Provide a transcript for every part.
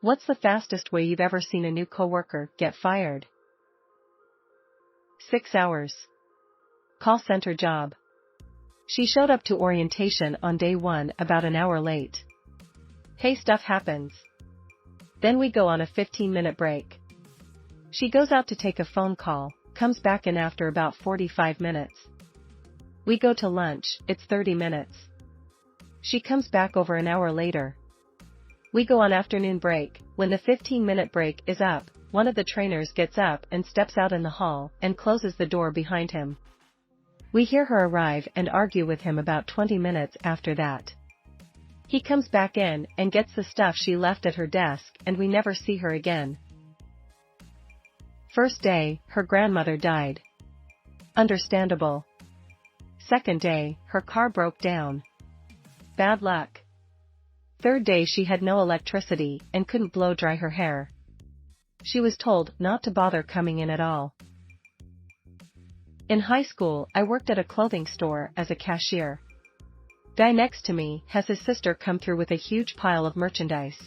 What's the fastest way you've ever seen a new coworker get fired? 6 hours. Call center job. She showed up to orientation on day 1 about an hour late. Hey, stuff happens. Then we go on a 15-minute break. She goes out to take a phone call, comes back in after about 45 minutes. We go to lunch, it's 30 minutes. She comes back over an hour later. We go on afternoon break. When the 15-minute break is up, one of the trainers gets up and steps out in the hall and closes the door behind him. We hear her arrive and argue with him about 20 minutes after that. He comes back in and gets the stuff she left at her desk, and we never see her again. First day, her grandmother died. Understandable. Second day, her car broke down. Bad luck. Third day, she had no electricity and couldn't blow dry her hair. She was told not to bother coming in at all. In high school, I worked at a clothing store as a cashier. Guy next to me has his sister come through with a huge pile of merchandise.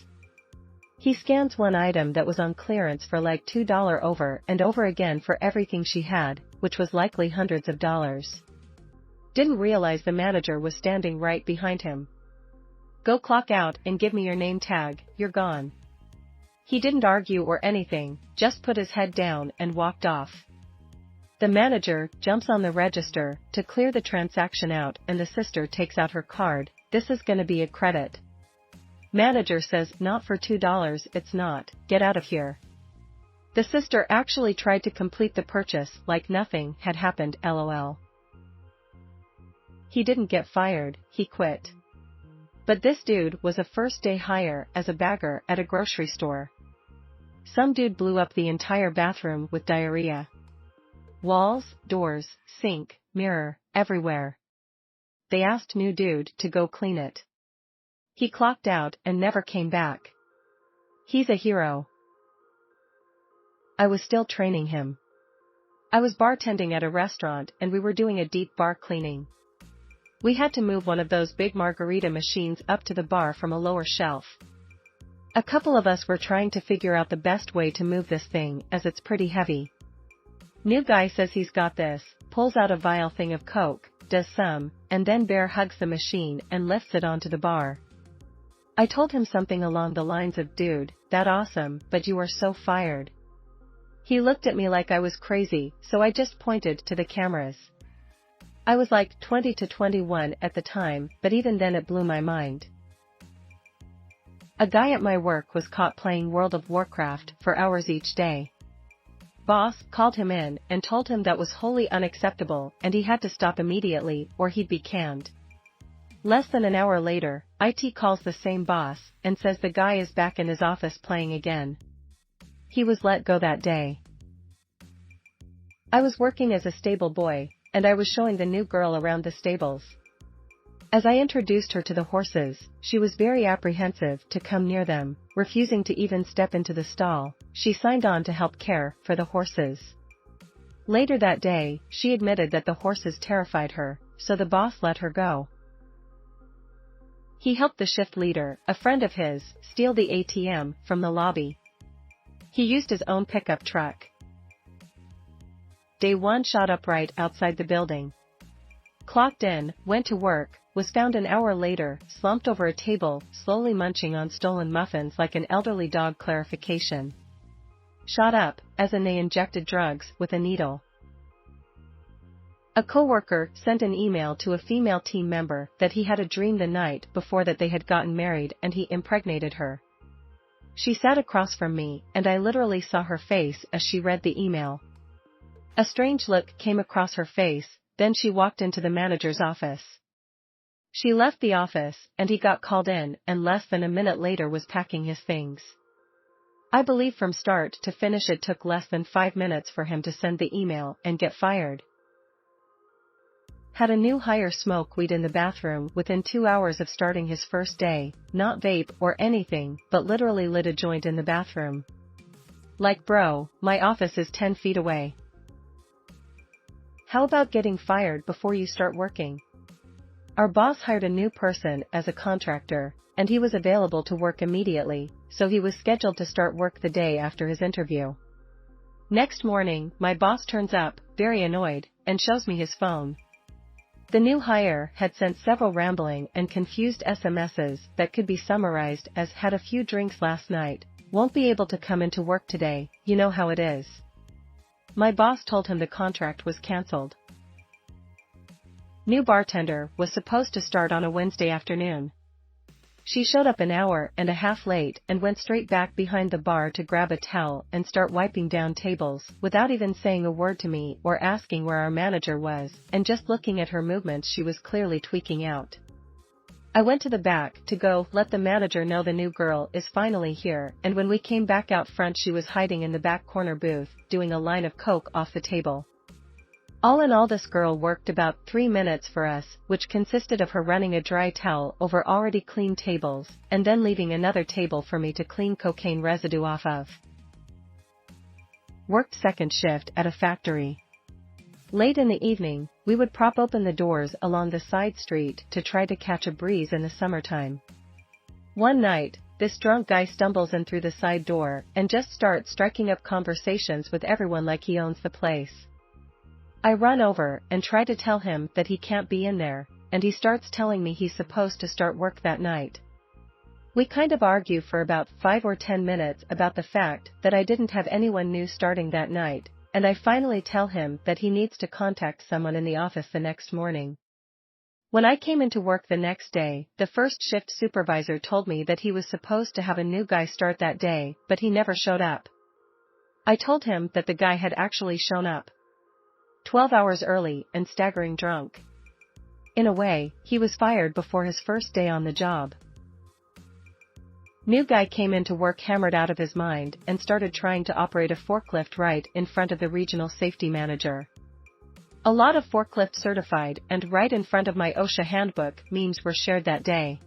He scans one item that was on clearance for like $2 over and over again for everything she had, which was likely hundreds of dollars. Didn't realize the manager was standing right behind him. Go clock out and give me your name tag, you're gone. He didn't argue or anything, just put his head down and walked off. The manager jumps on the register to clear the transaction out, and the sister takes out her card. This is gonna be a credit. Manager says, not for $2, it's not, get out of here. The sister actually tried to complete the purchase like nothing had happened, lol. He didn't get fired, he quit. But this dude was a first-day hire as a bagger at a grocery store. Some dude blew up the entire bathroom with diarrhea. Walls, doors, sink, mirror, everywhere. They asked new dude to go clean it. He clocked out and never came back. He's a hero. I was still training him. I was bartending at a restaurant and we were doing a deep bar cleaning. We had to move one of those big margarita machines up to the bar from a lower shelf. A couple of us were trying to figure out the best way to move this thing as it's pretty heavy. New guy says he's got this, pulls out a vial thing of Coke, does some, and then bear hugs the machine and lifts it onto the bar. I told him something along the lines of, dude, that awesome, but you are so fired. He looked at me like I was crazy, so I just pointed to the cameras. I was like 20 to 21 at the time, but even then it blew my mind. A guy at my work was caught playing World of Warcraft for hours each day. Boss called him in and told him that was wholly unacceptable and he had to stop immediately or he'd be canned. Less than an hour later, IT calls the same boss and says the guy is back in his office playing again. He was let go that day. I was working as a stable boy, and I was showing the new girl around the stables. As I introduced her to the horses, she was very apprehensive to come near them, refusing to even step into the stall. She signed on to help care for the horses. Later that day, she admitted that the horses terrified her, so the boss let her go. He helped the shift leader, a friend of his, steal the ATM from the lobby. He used his own pickup truck. Day 1, shot upright outside the building. Clocked in, went to work, was found an hour later, slumped over a table, slowly munching on stolen muffins like an elderly dog. Clarification. Shot up, as in they injected drugs with a needle. A coworker sent an email to a female team member that he had a dream the night before that they had gotten married and he impregnated her. She sat across from me, and I literally saw her face as she read the email. A strange look came across her face, then she walked into the manager's office. She left the office, and he got called in, and less than a minute later was packing his things. I believe from start to finish it took less than 5 minutes for him to send the email and get fired. Had a new hire smoke weed in the bathroom within 2 hours of starting his first day, not vape or anything, but literally lit a joint in the bathroom. Like, bro, my office is 10 feet away. How about getting fired before you start working? Our boss hired a new person as a contractor, and he was available to work immediately, so he was scheduled to start work the day after his interview. Next morning, my boss turns up, very annoyed, and shows me his phone. The new hire had sent several rambling and confused SMSs that could be summarized as "had a few drinks last night, won't be able to come into work today, you know how it is." My boss told him the contract was cancelled. New bartender was supposed to start on a Wednesday afternoon. She showed up an hour and a half late and went straight back behind the bar to grab a towel and start wiping down tables without even saying a word to me or asking where our manager was, and just looking at her movements she was clearly tweaking out. I went to the back to go let the manager know the new girl is finally here, and when we came back out front she was hiding in the back corner booth, doing a line of coke off the table. All in all, this girl worked about 3 minutes for us, which consisted of her running a dry towel over already clean tables, and then leaving another table for me to clean cocaine residue off of. Worked second shift at a factory. Late in the evening, we would prop open the doors along the side street to try to catch a breeze in the summertime. One night, this drunk guy stumbles in through the side door and just starts striking up conversations with everyone like he owns the place. I run over and try to tell him that he can't be in there, and he starts telling me he's supposed to start work that night. We kind of argue for about 5 or 10 minutes about the fact that I didn't have anyone new starting that night, and I finally tell him that he needs to contact someone in the office the next morning. When I came into work the next day, the first shift supervisor told me that he was supposed to have a new guy start that day, but he never showed up. I told him that the guy had actually shown up 12 hours early and staggering drunk. In a way, he was fired before his first day on the job. New guy came into work hammered out of his mind and started trying to operate a forklift right in front of the regional safety manager. A lot of forklift certified and right in front of my OSHA handbook memes were shared that day.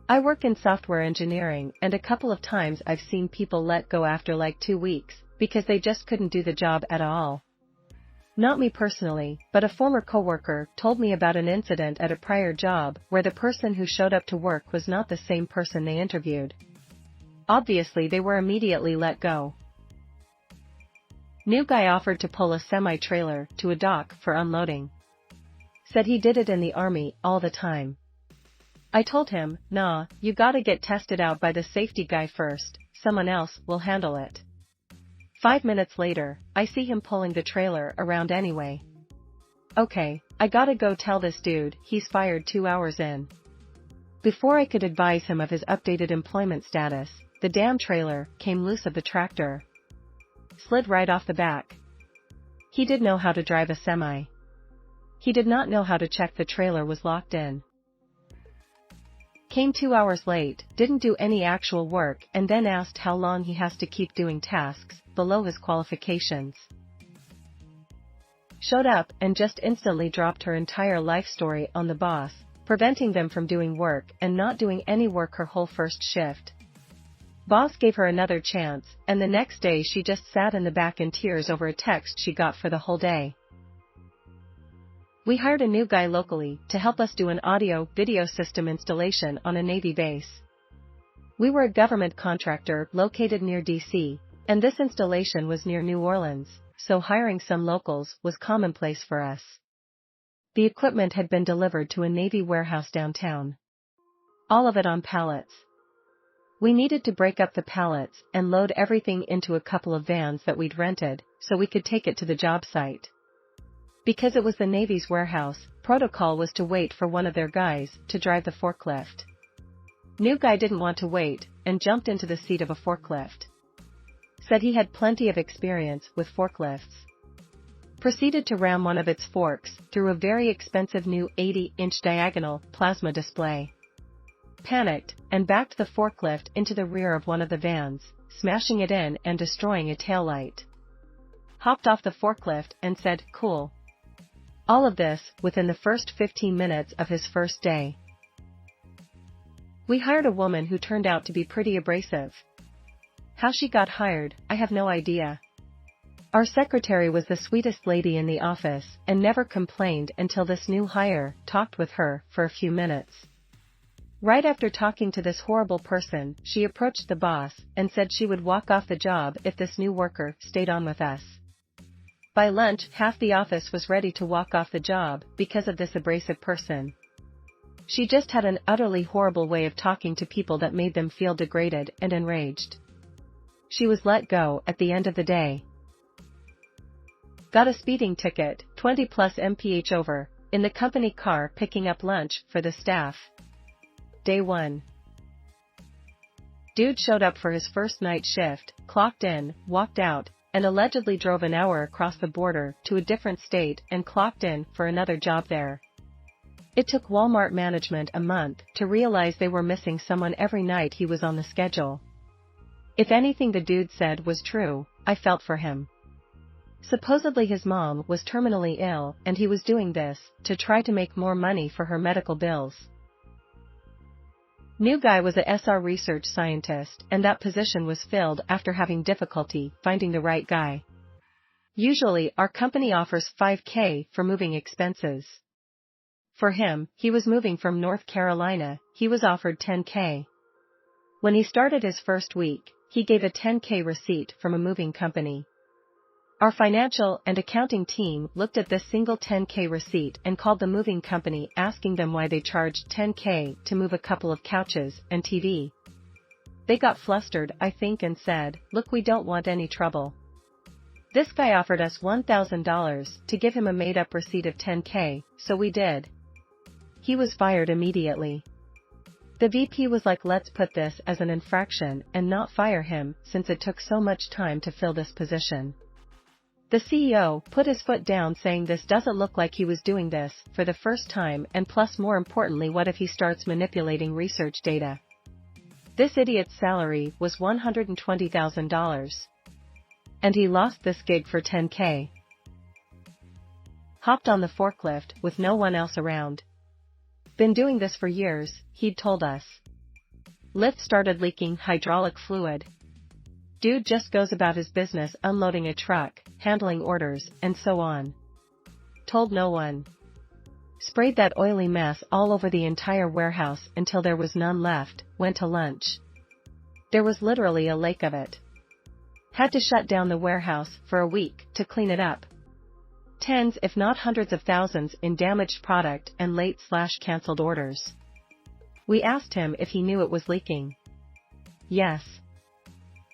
I work in software engineering, and a couple of times I've seen people let go after like 2 weeks because they just couldn't do the job at all. Not me personally, but a former coworker told me about an incident at a prior job where the person who showed up to work was not the same person they interviewed. Obviously they were immediately let go. New guy offered to pull a semi-trailer to a dock for unloading. Said he did it in the army all the time. I told him, nah, you gotta get tested out by the safety guy first, someone else will handle it. 5 minutes later, I see him pulling the trailer around anyway. Okay, I gotta go tell this dude he's fired 2 hours in. Before I could advise him of his updated employment status, the damn trailer came loose of the tractor. Slid right off the back. He did know how to drive a semi. He did not know how to check the trailer was locked in. Came 2 hours late, didn't do any actual work, and then asked how long he has to keep doing tasks below his qualifications. Showed up and just instantly dropped her entire life story on the boss, preventing them from doing work and not doing any work her whole first shift. Boss gave her another chance, and the next day she just sat in the back in tears over a text she got for the whole day. We hired a new guy locally to help us do an audio-video system installation on a Navy base. We were a government contractor located near DC, and this installation was near New Orleans, so hiring some locals was commonplace for us. The equipment had been delivered to a Navy warehouse downtown. All of it on pallets. We needed to break up the pallets and load everything into a couple of vans that we'd rented, so we could take it to the job site. Because it was the Navy's warehouse, protocol was to wait for one of their guys to drive the forklift. New guy didn't want to wait, and jumped into the seat of a forklift. Said he had plenty of experience with forklifts. Proceeded to ram one of its forks through a very expensive new 80-inch diagonal plasma display. Panicked, and backed the forklift into the rear of one of the vans, smashing it in and destroying a taillight. Hopped off the forklift and said, "Cool." All of this within the first 15 minutes of his first day. We hired a woman who turned out to be pretty abrasive. How she got hired, I have no idea. Our secretary was the sweetest lady in the office and never complained until this new hire talked with her for a few minutes. Right after talking to this horrible person, she approached the boss and said she would walk off the job if this new worker stayed on with us. By lunch, half the office was ready to walk off the job because of this abrasive person. She just had an utterly horrible way of talking to people that made them feel degraded and enraged. She was let go at the end of the day. Got a speeding ticket, 20 plus mph over, in the company car picking up lunch for the staff. Day 1. Dude showed up for his first night shift, clocked in, walked out, and allegedly drove an hour across the border to a different state and clocked in for another job there. It took Walmart management a month to realize they were missing someone every night he was on the schedule. If anything the dude said was true, I felt for him. Supposedly his mom was terminally ill and he was doing this to try to make more money for her medical bills. New guy was a SR research scientist and that position was filled after having difficulty finding the right guy. Usually our company offers $5,000 for moving expenses. For him, he was moving from North Carolina, he was offered $10,000. When he started his first week, he gave a $10,000 receipt from a moving company. Our financial and accounting team looked at this single $10,000 receipt and called the moving company asking them why they charged $10,000 to move a couple of couches and TV. They got flustered, I think, and said, "Look, we don't want any trouble." This guy offered us $1,000 to give him a made-up receipt of $10,000, so we did. He was fired immediately. The VP was like, let's put this as an infraction and not fire him since it took so much time to fill this position. The CEO put his foot down saying this doesn't look like he was doing this for the first time, and plus more importantly, what if he starts manipulating research data? This idiot's salary was $120,000. And he lost this gig for $10,000. Hopped on the forklift with no one else around. Been doing this for years, he'd told us. Lift started leaking hydraulic fluid. Dude just goes about his business unloading a truck, handling orders, and so on. Told no one. Sprayed that oily mess all over the entire warehouse until there was none left, went to lunch. There was literally a lake of it. Had to shut down the warehouse for a week to clean it up. Tens if not hundreds of thousands in damaged product and late/canceled orders. We asked him if he knew it was leaking. Yes.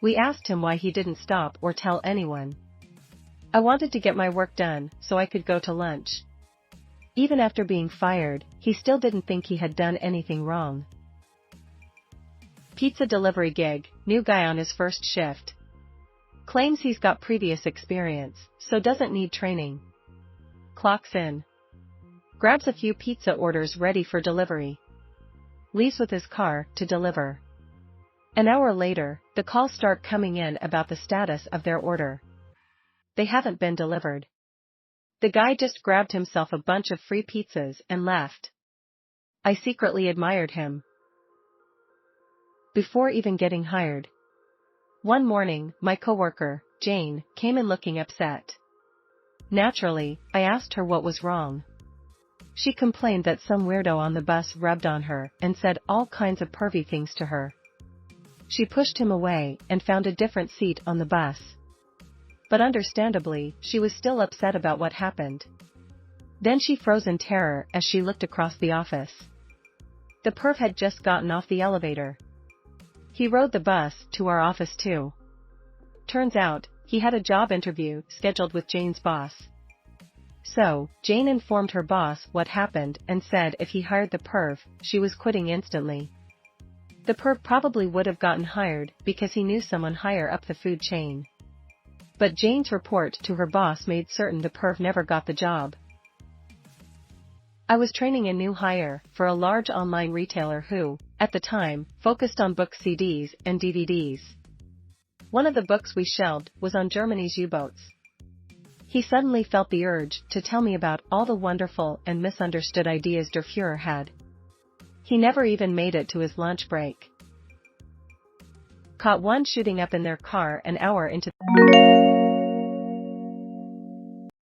We asked him why he didn't stop or tell anyone. I wanted to get my work done so I could go to lunch. Even after being fired, he still didn't think he had done anything wrong. Pizza delivery gig, new guy on his first shift. Claims he's got previous experience, so doesn't need training. Clocks in. Grabs a few pizza orders ready for delivery. Leaves with his car to deliver. An hour later, the calls start coming in about the status of their order. They haven't been delivered. The guy just grabbed himself a bunch of free pizzas and left. I secretly admired him. Before even getting hired. One morning, my coworker, Jane, came in looking upset. Naturally, I asked her what was wrong. She complained that some weirdo on the bus rubbed on her and said all kinds of pervy things to her. She pushed him away and found a different seat on the bus. But understandably, she was still upset about what happened. Then she froze in terror as she looked across the office. The perv had just gotten off the elevator. He rode the bus to our office too. Turns out, he had a job interview scheduled with Jane's boss. So, Jane informed her boss what happened and said if he hired the perv, she was quitting instantly. The perv probably would have gotten hired because he knew someone higher up the food chain. But Jane's report to her boss made certain the perv never got the job. I was training a new hire for a large online retailer who, at the time, focused on book CDs and DVDs. One of the books we shelved was on Germany's U-boats. He suddenly felt the urge to tell me about all the wonderful and misunderstood ideas Der Fuhrer had. He never even made it to his lunch break. Caught one shooting up in their car an hour into